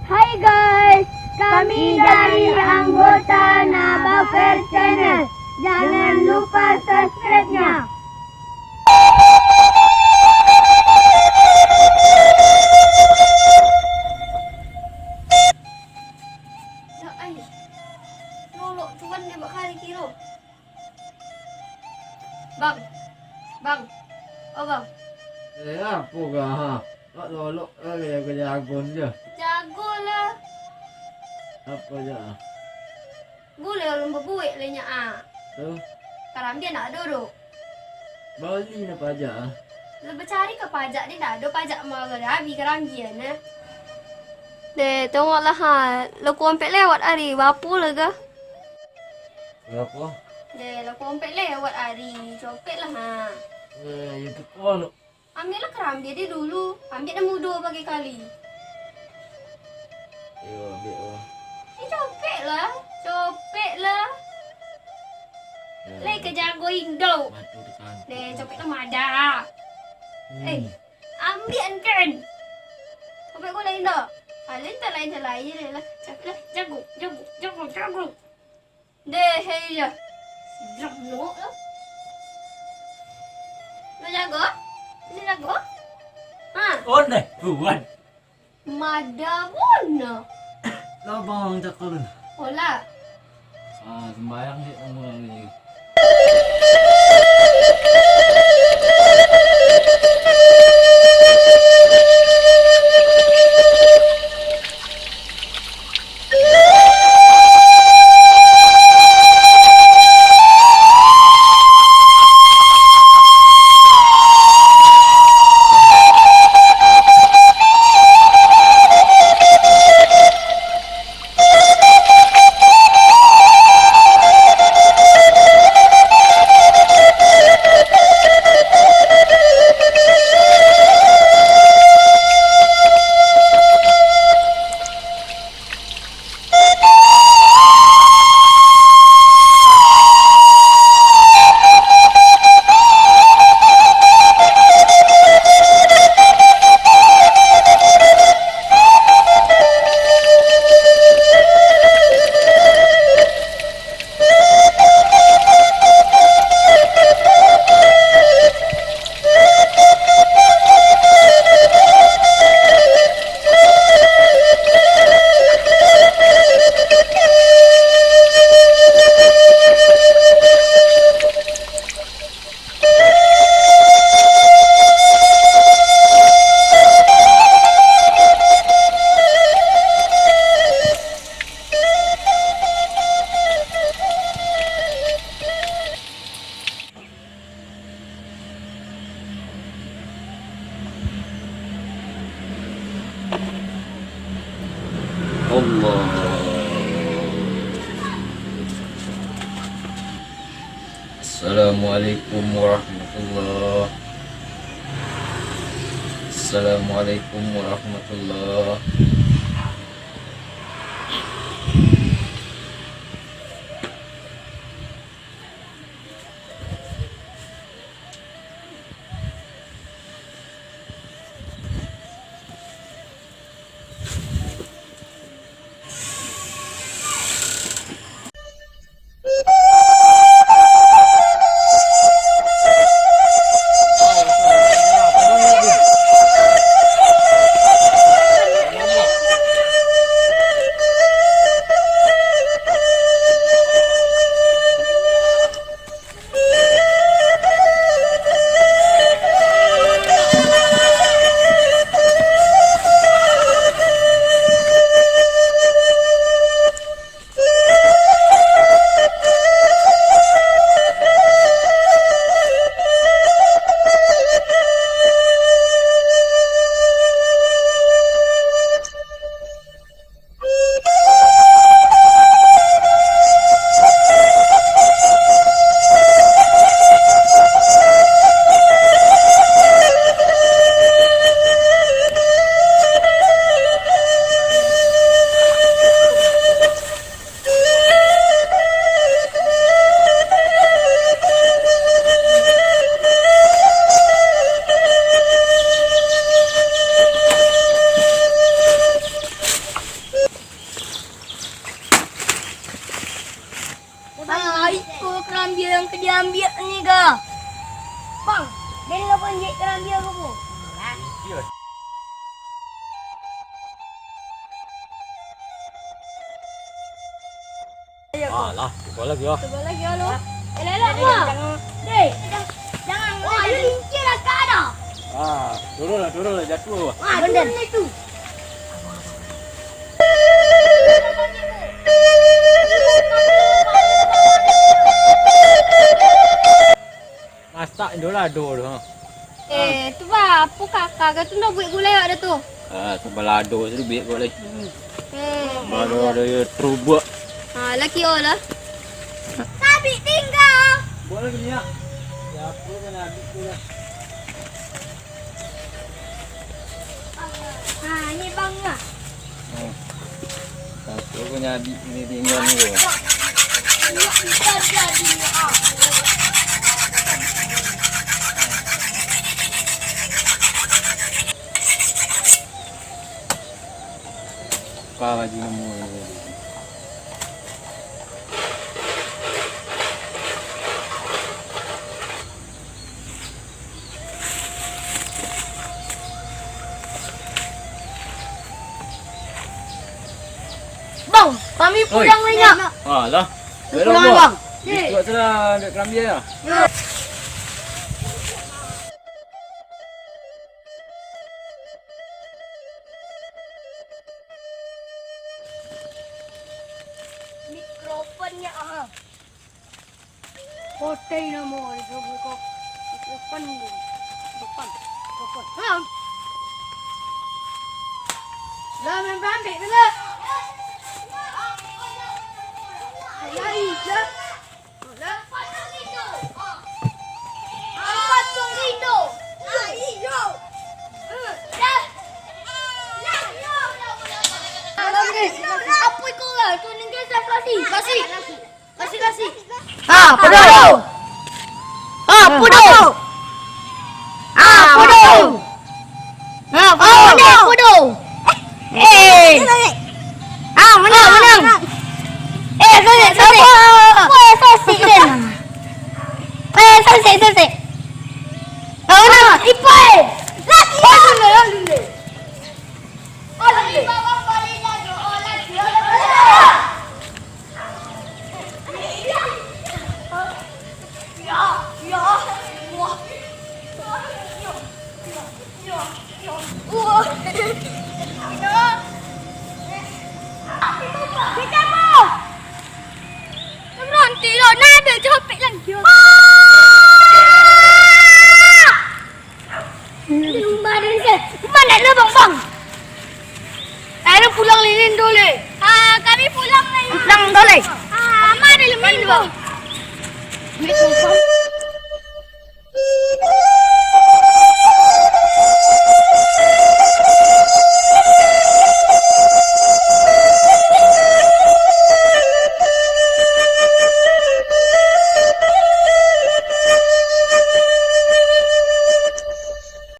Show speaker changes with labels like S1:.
S1: Hai guys, kami dari anggota Naba Fair Channel. Jangan lupa subscribe-nya.
S2: Lolok cuan dia buat kali kilo. Bang. Bang. Oh bang.
S3: Apa kah ha? Tak lolok kali aku jagon je.
S2: Jago lah.
S3: Apa je?
S2: Boleh orang berbuik lainnya ah.
S3: Tu,
S2: Karam dia nak duduk.
S3: Bali nak pajak ah.
S2: Lepas cari ke pajak dia dah ada pajak marah dah habis karam dia nah. Deh, tengoklah ha. Lo kompet lewat hari, berapa lah ke?
S3: Berapa?
S2: Deh, lo kompet lewat hari. Copet lah ha.
S3: Itu kolok.
S2: Ambil lah keram dia dulu. Ambil dah muda bagi kali.
S3: Yo, ambil oh.
S2: Copet lah. Copet lah. Lek ke jago Indo.
S3: Batu tekan.
S2: Deh, copet lah madah. Ambil kan. Copet kau lain dah. Lain tak lain je lah. Copet lah. Jago. Deh, hei je. Jago lah. Lo jago? Lo jago? Ha?
S3: Oh deh, buat.
S2: Madah mana?
S3: Labang cakap.
S2: Olah.
S3: Sembayang sih kamu ni. Allah. Assalamualaikum warahmatullah. Assalamualaikum warahmatullah.
S1: dia ambil ni ke? Bang, dia ni apa injek kerang dia ke bu?
S3: Alah, cuba lagi ya.
S2: Coba lagi ya lo.
S1: Elok buah. Dek, jangan. Wah, dia lincir lah kak dah.
S3: Turun lah, jatuh.
S1: Wah, bener itu.
S3: Masak Indolado tu. Ha.
S2: Tu bah, apa kakak tu nak buat gulai ada tu.
S3: Sebalado tu biar boleh.
S2: Baru
S3: Ada trubuk.
S2: laki lah.
S1: Sabi tinggal.
S3: Boleh ni ya. Siapa kena habis tu dah.
S1: Ni bang lah.
S3: Siapa kena habis ni tinggal ni. Kau lagi nemu ni.
S1: Bang, kami pulang banyak.
S3: Lah.
S1: Pulang bang.
S3: Buat salah dekat kerambi ya.
S1: Mikrofonnya Hotel nama itu buka mikrofon ni. Depan. Mikrofon. Dah main ambil dulu. Ayai je. Dah. Pasang itu. Pasang itu. Hijau. Dah. Apa kau lah? Tu ni kita kasih. Kasih. Podo. Podo. Podo. Menang. Selesai. Menang. Ipai. Lagi.
S2: Nanti lo nak ada copet lagi.
S1: Mana ada bang?
S2: Ada pulang lilin dulu. Kami pulang lagi.
S1: Pulang boleh.
S2: Mana lilin bang?